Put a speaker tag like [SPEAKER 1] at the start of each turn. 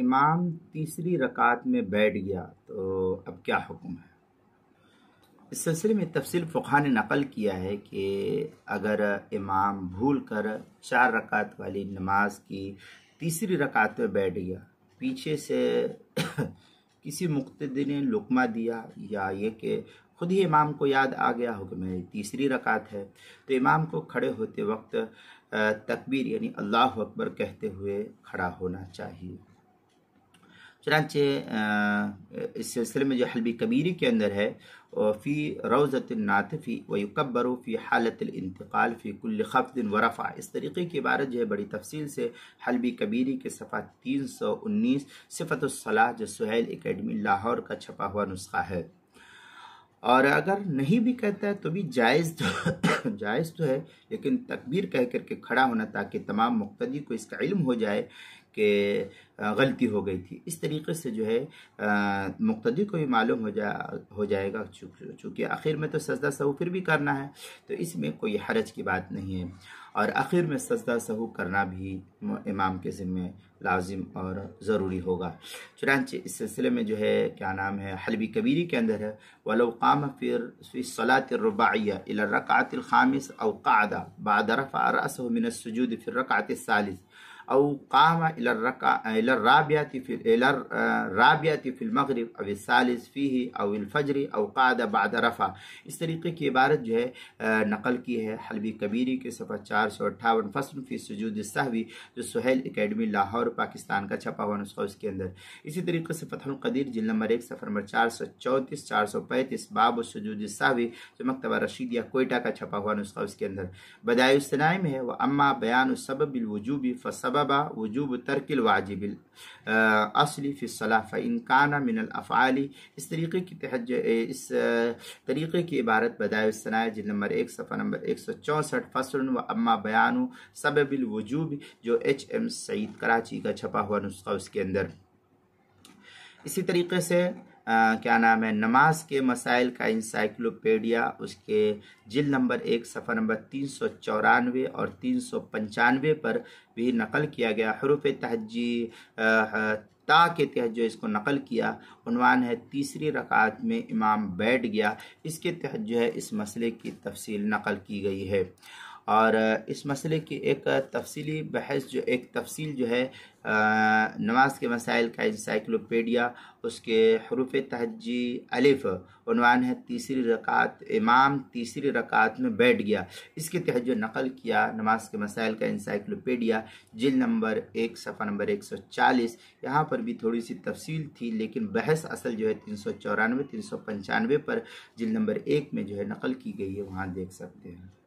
[SPEAKER 1] امام تیسری رکعت میں بیٹھ گیا تو اب کیا حکم ہے؟ اس سلسلے میں تفصیل فقہا نے نقل کیا ہے کہ اگر امام بھول کر 4 رکعت والی نماز کی تیسری رکعت میں بیٹھ گیا، پیچھے سے کسی مقتدی نے لقمہ دیا یا یہ کہ خود ہی امام کو یاد آ گیا ہو کہ میری تیسری رکعت ہے، تو امام کو کھڑے ہوتے وقت تکبیر یعنی اللہ اکبر کہتے ہوئے کھڑا ہونا چاہیے۔ چنانچہ اس سلسلے میں جو حلبی کبیری کے اندر ہے، فی روضۃ الناطفی ویکبر فی حالت الانتقال فی کل خفض ورفع، اس طریقے کی عبارت جو ہے بڑی تفصیل سے حلبی کبیری کے صفحہ 319 صفت الصلاح جو سہیل اکیڈمی لاہور کا چھپا ہوا نسخہ ہے۔ اور اگر نہیں بھی کہتا ہے تو بھی جائز تو ہے، لیکن تکبیر کہہ کر کے کھڑا ہونا تاکہ تمام مقتدی کو اس کا علم ہو جائے کہ غلطی ہو گئی تھی۔ اس طریقے سے جو ہے مقتدی کو بھی معلوم ہو جائے گا، چونکہ آخر میں تو سجدہ سہو پھر بھی کرنا ہے، تو اس میں کوئی حرج کی بات نہیں ہے، اور آخر میں سجدہ سہو کرنا بھی امام کے ذمہ لازم اور ضروری ہوگا۔ چنانچہ اس سلسلے میں جو ہے کیا نام ہے حلبی کبیری کے اندر ہے، وَلَوْ قَامَ فِي الصَّلَاةِ الرُّبَاعِيَّةِ إِلَى الرَّكْعَةِ الْخَامِسَةِ أَوْ قَعَدَ بَعْدَ رَفَعَ رَأْسَهُ مِنَ السُّجُودِ فِي الرَّكْعَةِ الثَّالِثَةِ أو قام إلى الرابعة في المغرب أو الثالث فيه أو الفجر أو قعد بعد رفع، اس طریقے کی عبارت جو ہے نقل کی ہے حلبی کبیری کے صفحہ 458 فصل فی سجود السہوی جو سہیل اکیڈمی لاہور پاکستان کا چھپا ہوا نسخہ اس کے اندر۔ اسی طریقے سے فتح القدیر جلد نمبر 1 صفحہ نمبر 434 435 باب سجود السہوی جو مکتبہ رشیدیہ کوئٹہ کا چھپا ہوا نسخہ اس کے اندر۔ بدائع الصناعی میں ہے وَأَمَّا بَيَانُ سبب الوجوب فسبب وجوب ترک الواجب اصلی فی الصلاۃ فإن کان من الافعال، اس طریقے کی عبارت بدائع الصناعی جلد نمبر 1 صفحہ نمبر 164 فصل وَأَمَّا بَيَانُ سبب الوجوب جو HM سعید کراچی کا چھپا ہوا نسخہ اس کے اندر۔ اسی طریقے سے کیا نام ہے نماز کے مسائل کا انسائکلوپیڈیا اس کے جلد نمبر 1 صفحہ نمبر 394 اور 395 پر بھی نقل کیا گیا۔ حروف تہجی تا کے تحت جو اس کو نقل کیا، عنوان ہے تیسری رکعت میں امام بیٹھ گیا، اس کے تحت جو ہے اس مسئلے کی تفصیل نقل کی گئی ہے، اور اس مسئلے کی ایک تفصیلی بحث ایک تفصیل جو ہے نماز کے مسائل کا انسائکلوپیڈیا اس کے حروف تہجی الف عنوان ہے تیسری رکعت امام تیسری رکعت میں بیٹھ گیا، اس کے تحت جو نقل کیا نماز کے مسائل کا انسائکلوپیڈیا جلد نمبر 1 صفحہ نمبر 140، یہاں پر بھی تھوڑی سی تفصیل تھی، لیکن بحث اصل جو ہے 394 395 پر جلد نمبر 1 میں جو ہے نقل کی گئی ہے، وہاں دیکھ سکتے ہیں۔